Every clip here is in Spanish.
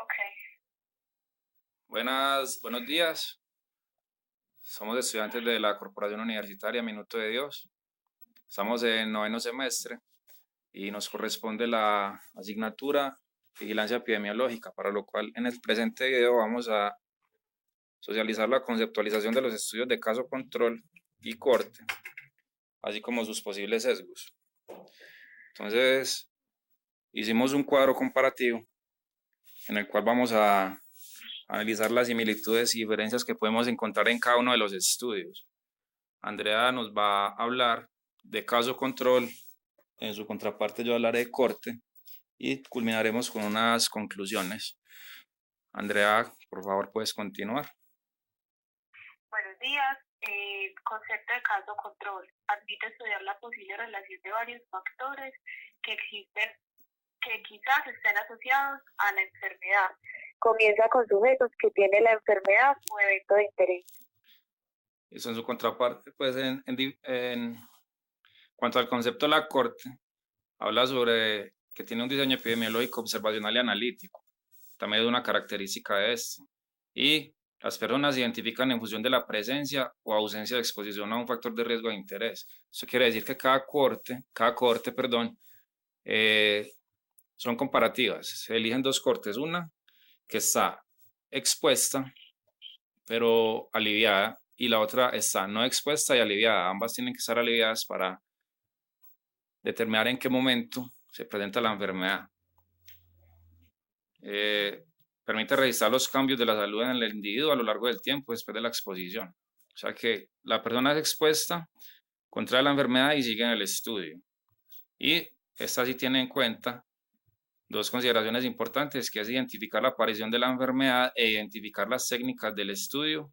Ok. Buenos días. Somos estudiantes de la Corporación Universitaria Minuto de Dios. Estamos en noveno semestre y nos corresponde la asignatura Vigilancia Epidemiológica, para lo cual en el presente video vamos a socializar la conceptualización de los estudios de caso control y corte, así como sus posibles sesgos. Entonces, hicimos un cuadro comparativo en el cual vamos a analizar las similitudes y diferencias que podemos encontrar en cada uno de los estudios. Andrea nos va a hablar de caso control, en su contraparte yo hablaré de corte y culminaremos con unas conclusiones. Andrea, por favor, puedes continuar. Buenos días. Concepto de caso control. Admite estudiar la posible relación de varios factores que existen, que quizás estén asociados a la enfermedad. Comienza con sujetos que tienen la enfermedad o evento de interés. Eso en su contraparte, pues en cuanto al concepto de la corte, habla sobre que tiene un diseño epidemiológico, observacional y analítico. También es una característica de este. Y las personas se identifican en función de la presencia o ausencia de exposición a un factor de riesgo de interés. Eso quiere decir que cada corte, son comparativas. Se eligen dos cortes, una que está expuesta pero aliviada y la otra está no expuesta y aliviada. Ambas tienen que estar aliviadas para determinar en qué momento se presenta la enfermedad. Permite registrar los cambios de la salud en el individuo a lo largo del tiempo después de la exposición. O sea que la persona es expuesta, contrae la enfermedad y sigue en el estudio. Y esta sí tiene en cuenta dos consideraciones importantes, que es identificar la aparición de la enfermedad e identificar las técnicas del estudio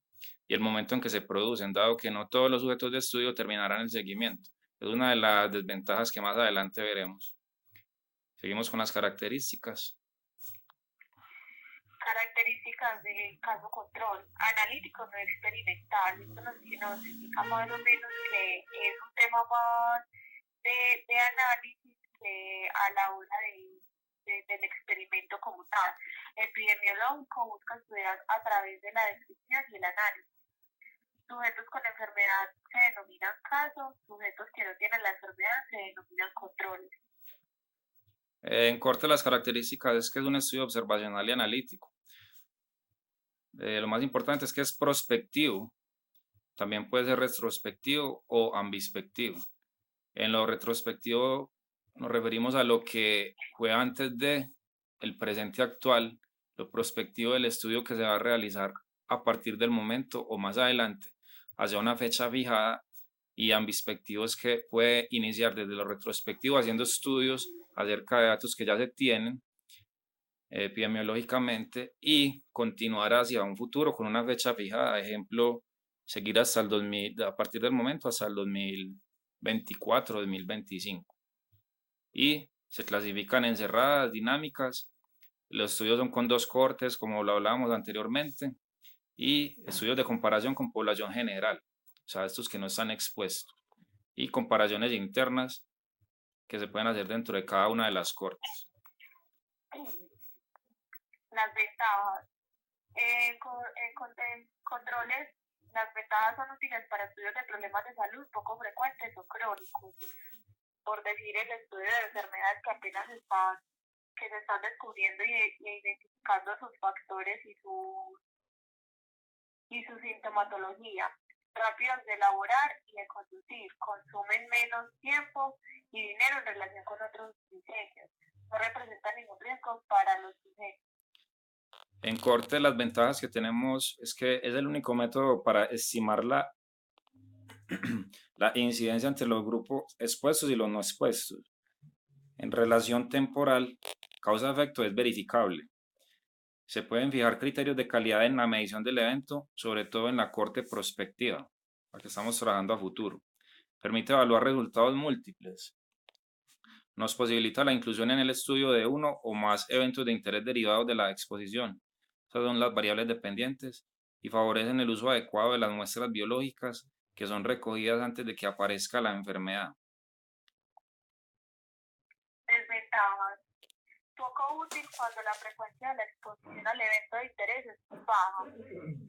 y el momento en que se producen, dado que no todos los sujetos de estudio terminarán el seguimiento. Es una de las desventajas que más adelante veremos. Seguimos con las características. Características de caso control. Analítico no experimental. Esto nos indica más o menos que es un tema más de análisis que a la hora del experimento como tal. Epidemiológico busca estudiar a través de la descripción y el análisis. Sujetos con enfermedad se denominan casos, sujetos que no tienen la enfermedad se denominan controles. En corte, las características es que es un estudio observacional y analítico. Lo más importante es que es prospectivo, también puede ser retrospectivo o ambispectivo. En lo retrospectivo nos referimos a lo que fue antes de el presente actual, lo prospectivo del estudio que se va a realizar a partir del momento o más adelante, hacia una fecha fijada, y ambispectivo es que puede iniciar desde lo retrospectivo haciendo estudios acerca de datos que ya se tienen epidemiológicamente y continuar hacia un futuro con una fecha fijada, ejemplo, seguir hasta el 2000, a partir del momento hasta el 2024, 2025. Y se clasifican en cerradas, dinámicas. Los estudios son con dos cortes, como lo hablábamos anteriormente, y estudios de comparación con población general, o sea, estos que no están expuestos, y comparaciones internas que se pueden hacer dentro de cada una de las cortes. Las ventajas. En controles, las ventajas son útiles para estudios de problemas de salud poco frecuentes o crónicos. Por decir, el estudio de enfermedades que se están descubriendo y identificando sus factores y su sintomatología. Rápidos de elaborar y de conducir, consumen menos tiempo y dinero en relación con otros diseños. No representan ningún riesgo para los sujetos. En corte, las ventajas que tenemos es que es el único método para estimar la incidencia entre los grupos expuestos y los no expuestos. En relación temporal, causa-efecto es verificable. Se pueden fijar criterios de calidad en la medición del evento, sobre todo en la corte prospectiva, la que estamos trabajando a futuro. Permite evaluar resultados múltiples. Nos posibilita la inclusión en el estudio de uno o más eventos de interés derivados de la exposición. Esas son las variables dependientes y favorecen el uso adecuado de las muestras biológicas que son recogidas antes de que aparezca la enfermedad. Desventajas. Poco útil cuando la frecuencia de la exposición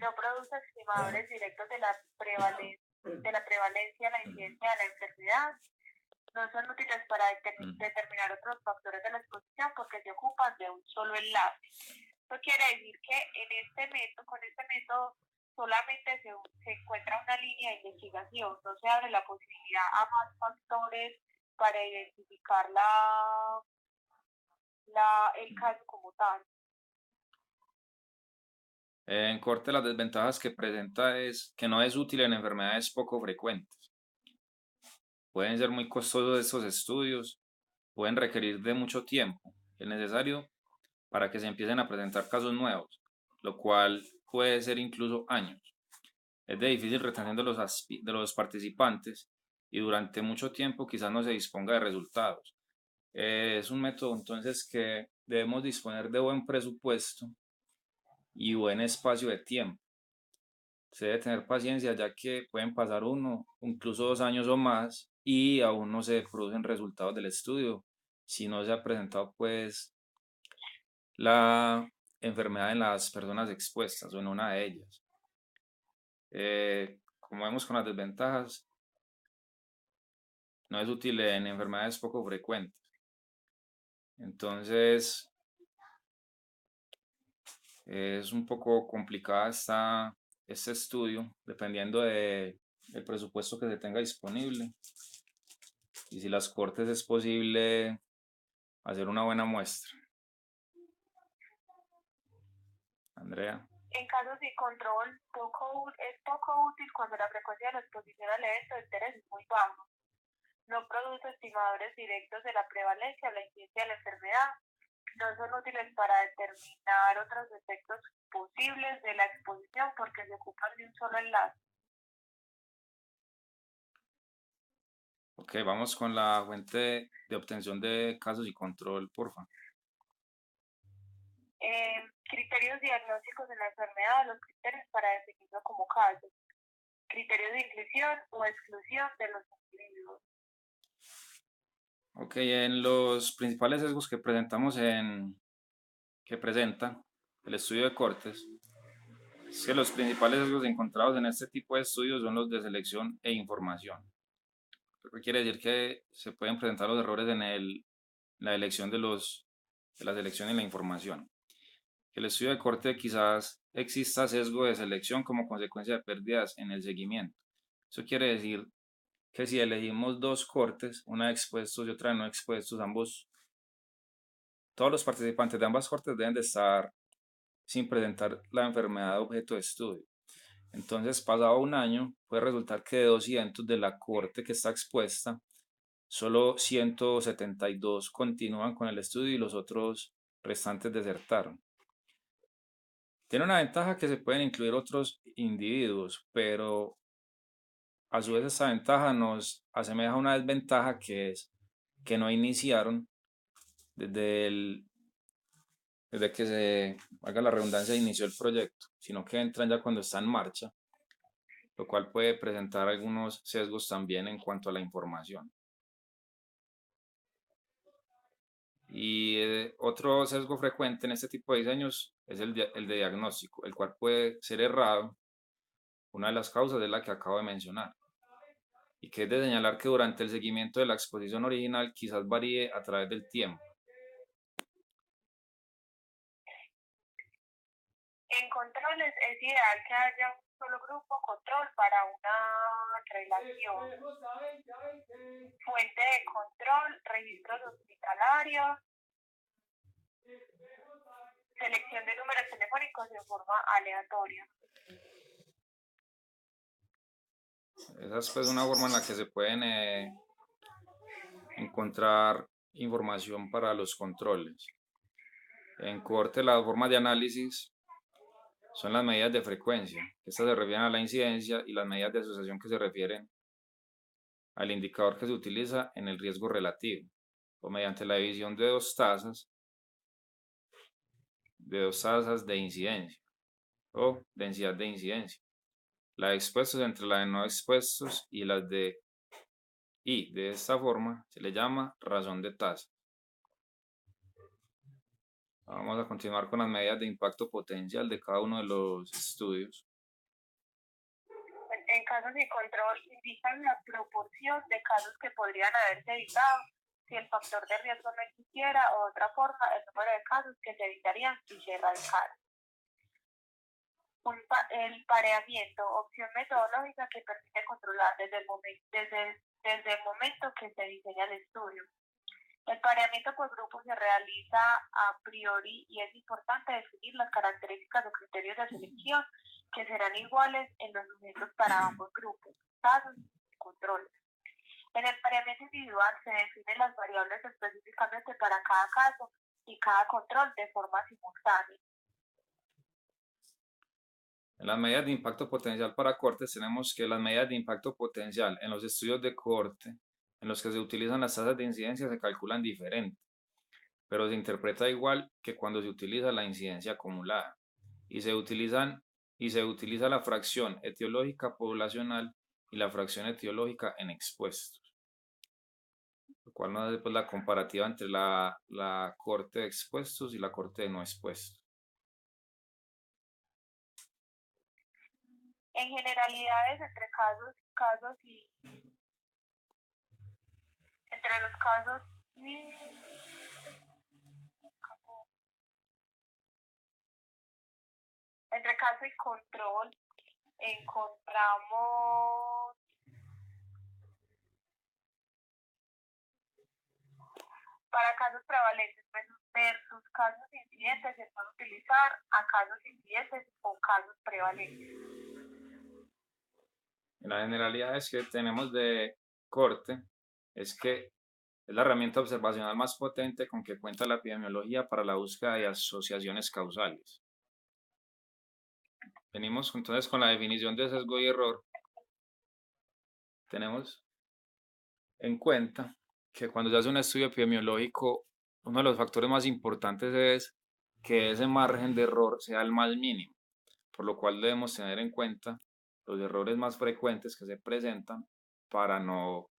no produce estimadores directos de la prevalencia, la incidencia de la enfermedad, no son útiles para determinar otros factores de la exposición porque se ocupan de un solo enlace. Esto quiere decir que con este método solamente se encuentra una línea de investigación, no se abre la posibilidad a más factores para identificar el caso como tal. En corte, las desventajas que presenta es que no es útil en enfermedades poco frecuentes. Pueden ser muy costosos estos estudios, pueden requerir de mucho tiempo, el necesario para que se empiecen a presentar casos nuevos, lo cual puede ser incluso años. Es de difícil retención de los participantes y durante mucho tiempo quizás no se disponga de resultados. Es un método entonces que debemos disponer de buen presupuesto y buen espacio de tiempo. Se debe tener paciencia ya que pueden pasar 1, incluso 2 años o más y aún no se producen resultados del estudio si no se ha presentado pues la enfermedad en las personas expuestas o en una de ellas. Como vemos con las desventajas, no es útil en enfermedades poco frecuentes. Entonces, es un poco complicada este estudio, dependiendo del presupuesto que se tenga disponible y si las cortes es posible hacer una buena muestra. Andrea. En casos de control, es poco útil cuando la frecuencia de la exposición al evento de interés es muy baja. No produce estimadores directos de la prevalencia o la incidencia de la enfermedad. No son útiles para determinar otros efectos posibles de la exposición porque se ocupan de un solo enlace. Ok, vamos con la fuente de obtención de casos y control, porfa. Criterios diagnósticos de la enfermedad, los criterios para definirlo como caso. Criterios de inclusión o exclusión de los individuos. Ok, en los principales sesgos que presenta el estudio de cortes, es que los principales sesgos encontrados en este tipo de estudios son los de selección e información. Lo que quiere decir que se pueden presentar los errores en la elección de la selección y la información. El estudio de corte quizás exista sesgo de selección como consecuencia de pérdidas en el seguimiento. Eso quiere decir que si elegimos 2 cortes, una expuestos y otra no expuestos, todos los participantes de ambas cortes deben de estar sin presentar la enfermedad objeto de estudio. Entonces, pasado un año, puede resultar que de 200 de la corte que está expuesta, solo 172 continúan con el estudio y los otros restantes desertaron. Tiene una ventaja que se pueden incluir otros individuos, pero a su vez esa ventaja nos asemeja a una desventaja que es que no iniciaron desde que se haga la redundancia inició el proyecto, sino que entran ya cuando está en marcha, lo cual puede presentar algunos sesgos también en cuanto a la información. Y otro sesgo frecuente en este tipo de diseños es el de diagnóstico, el cual puede ser errado. Una de las causas es la que acabo de mencionar, y que es de señalar que durante el seguimiento de la exposición original quizás varíe a través del tiempo. En controles es ideal que haya un solo grupo control para una relación. Fuente de control, registros hospitalarios, selección de números telefónicos de forma aleatoria. Esa es pues una forma en la que se pueden encontrar información para los controles. En corte, las formas de análisis son las medidas de frecuencia. Estas se refieren a la incidencia y las medidas de asociación que se refieren al indicador que se utiliza en el riesgo relativo o mediante la división de dos tasas de incidencia o densidad de incidencia. La de expuestos entre la de no expuestos y las de esta forma se le llama razón de tasa. Vamos a continuar con las medidas de impacto potencial de cada uno de los estudios. en casos de control indican la proporción de casos que podrían haberse evitado si el factor de riesgo no existiera, o de otra forma, el número de casos que se evitarían si se erradicaran. El pareamiento, opción metodológica que permite controlar desde el momento que se diseña el estudio. El pareamiento por grupo se realiza a priori y es importante definir las características o criterios de selección que serán iguales en los sujetos para ambos grupos, casos y controles. En el pareamiento individual se definen las variables específicamente para cada caso y cada control de forma simultánea. En las medidas de impacto potencial para cortes tenemos que las medidas de impacto potencial en los estudios de corte en los que se utilizan las tasas de incidencia se calculan diferente, pero se interpreta igual que cuando se utiliza la incidencia acumulada y se utiliza la fracción etiológica poblacional y la fracción etiológica en expuestos, lo cual nos hace pues la comparativa entre la corte de expuestos y la corte de no expuestos. En generalidades entre los casos entre caso y control encontramos para casos prevalentes versus casos incidentes se puede utilizar a casos incidentes o casos prevalentes. Las generalidades que tenemos de corte es que es la herramienta observacional más potente con que cuenta la epidemiología para la búsqueda de asociaciones causales. Venimos entonces con la definición de sesgo y error. Tenemos en cuenta que cuando se hace un estudio epidemiológico, uno de los factores más importantes es que ese margen de error sea el más mínimo, por lo cual debemos tener en cuenta los errores más frecuentes que se presentan para no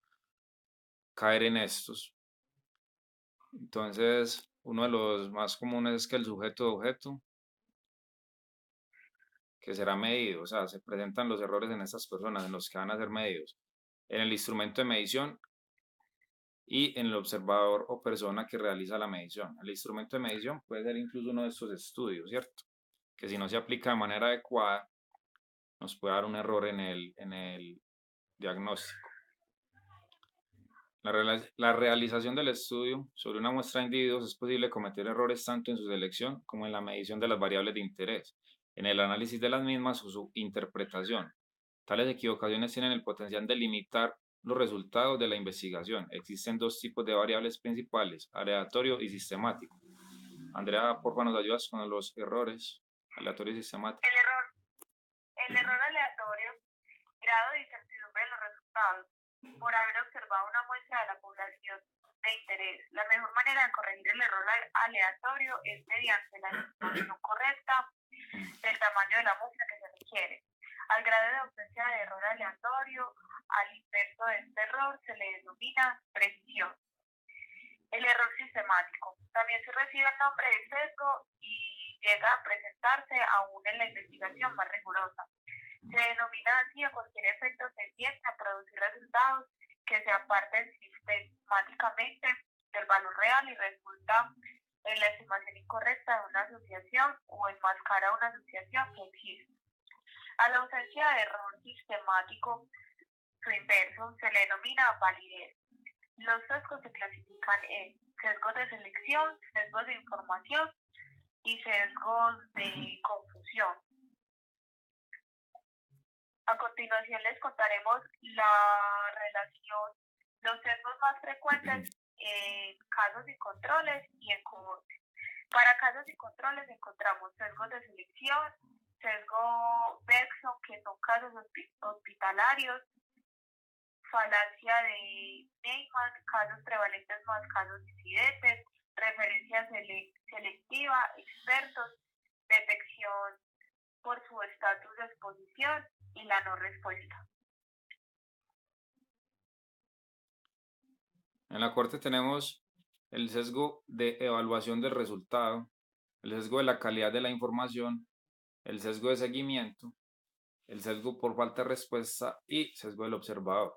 caer en estos. Entonces, uno de los más comunes es que el sujeto de objeto, que será medido, o sea, se presentan los errores en estas personas, en los que van a ser medidos, en el instrumento de medición y en el observador o persona que realiza la medición. El instrumento de medición puede ser incluso uno de estos estudios, ¿cierto? Que si no se aplica de manera adecuada, nos puede dar un error en el diagnóstico. La realización del estudio sobre una muestra de individuos es posible cometer errores tanto en su selección como en la medición de las variables de interés, en el análisis de las mismas o su interpretación. Tales equivocaciones tienen el potencial de limitar los resultados de la investigación. Existen dos tipos de variables principales, aleatorio y sistemático. Andrea, por favor, nos ayudas con los errores, aleatorio y sistemático. El error aleatorio, grado de incertidumbre de los resultados, por haber observado una muestra de la población de interés. La mejor manera de corregir el error aleatorio es mediante la estimación correcta del tamaño de la muestra que se requiere. Al grado de ausencia de error aleatorio, al inverso de este error, se le denomina precisión. El error sistemático. También se recibe el nombre de sesgo y llega a presentarse aún en la investigación más rigurosa. Se denomina así a cualquier efecto tendiente a producir resultados que se aparten sistemáticamente del valor real y resulta en la estimación incorrecta de una asociación o enmascara una asociación que existe. A la ausencia de error sistemático, su inverso, se le denomina validez. Los sesgos se clasifican en sesgos de selección, sesgos de información y sesgos de confusión. A continuación les contaremos la relación, los sesgos más frecuentes en casos y controles y en cohorte. Para casos y controles encontramos sesgos de selección, sesgo Bergson, que son casos hospitalarios, falacia de Neyman, casos prevalentes más casos incidentes, referencia selectiva, expertos, detección por su estatus de exposición y la no respuesta. En la corte tenemos el sesgo de evaluación del resultado, el sesgo de la calidad de la información, el sesgo de seguimiento, el sesgo por falta de respuesta y sesgo del observador.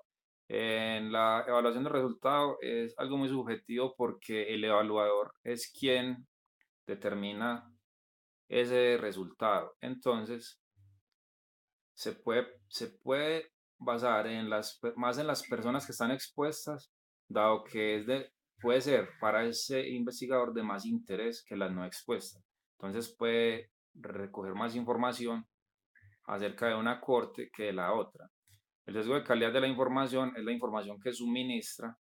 En la evaluación de resultado es algo muy subjetivo porque el evaluador es quien determina ese resultado. Entonces, se puede basar más en las personas que están expuestas, dado que puede ser para ese investigador de más interés que las no expuestas. Entonces puede recoger más información acerca de una corte que de la otra. El sesgo de calidad de la información es la información que suministra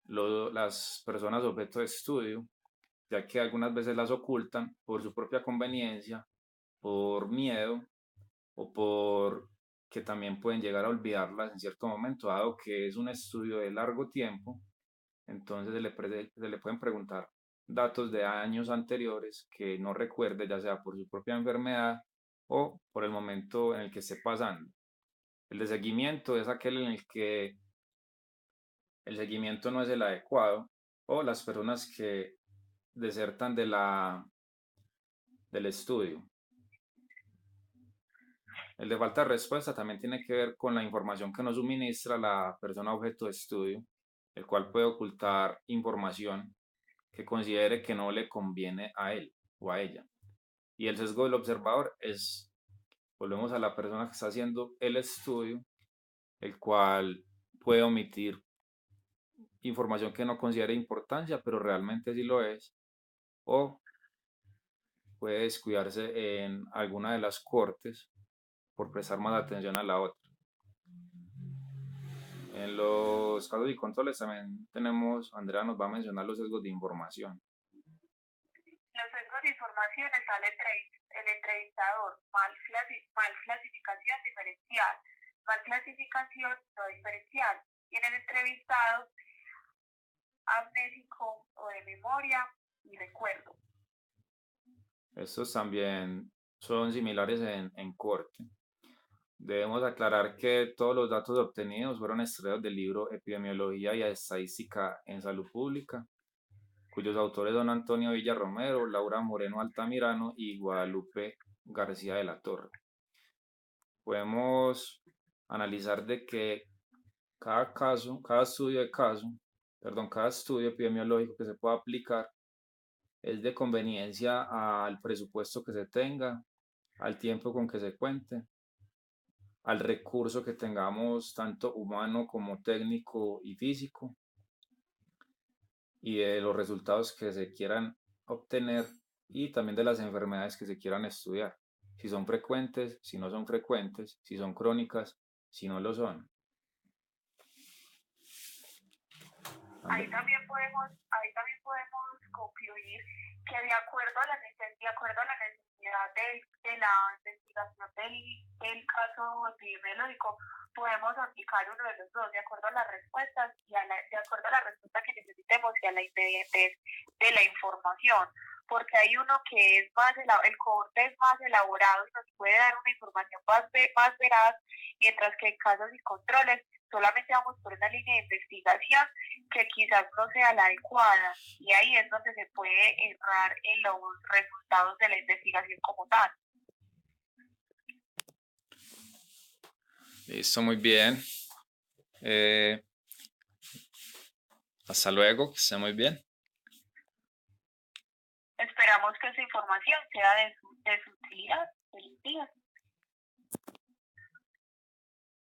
las personas objeto de estudio, ya que algunas veces las ocultan por su propia conveniencia, por miedo o por que también pueden llegar a olvidarlas en cierto momento, dado que es un estudio de largo tiempo. Entonces se le pueden preguntar datos de años anteriores que no recuerde, ya sea por su propia enfermedad o por el momento en el que esté pasando. El de seguimiento es aquel en el que el seguimiento no es el adecuado o las personas que desertan del estudio. El de falta de respuesta también tiene que ver con la información que nos suministra la persona objeto de estudio, el cual puede ocultar información que considere que no le conviene a él o a ella. Y el sesgo del observador volvemos a la persona que está haciendo el estudio, el cual puede omitir información que no considere importancia, pero realmente sí lo es, o puede descuidarse en alguna de las cortes por prestar más atención a la otra. En los casos y controles también tenemos, Andrea nos va a mencionar los sesgos de información. Los sesgos de información está el entrevistador, mal clasificación diferencial, mal clasificación no diferencial, y en el entrevistado, amnésico o de memoria y recuerdo. Estos también son similares en corte. Debemos aclarar que todos los datos obtenidos fueron extraídos del libro Epidemiología y Estadística en Salud Pública, cuyos autores son Antonio Villarromero, Laura Moreno Altamirano y Guadalupe García de la Torre. Podemos analizar de que cada estudio epidemiológico que se pueda aplicar es de conveniencia al presupuesto que se tenga, al tiempo con que se cuente, al recurso que tengamos tanto humano como técnico y físico, y de los resultados que se quieran obtener y también de las enfermedades que se quieran estudiar, si son frecuentes, si no son frecuentes, si son crónicas, si no lo son. Ahí también podemos concluir que de acuerdo a la necesidad de la investigación del caso epidemiológico, podemos aplicar uno de los dos, de acuerdo a las respuestas de acuerdo a la respuesta que necesitemos y a la inmediatez de la información, porque hay uno que es el cohorte es más elaborado y nos puede dar una información más veraz, mientras que en casos y controles solamente vamos por una línea de investigación que quizás no sea la adecuada, y ahí es donde se puede errar en los resultados de la investigación como tal. Listo, muy bien. Hasta luego, que esté muy bien. Esperamos que esa información sea de su utilidad.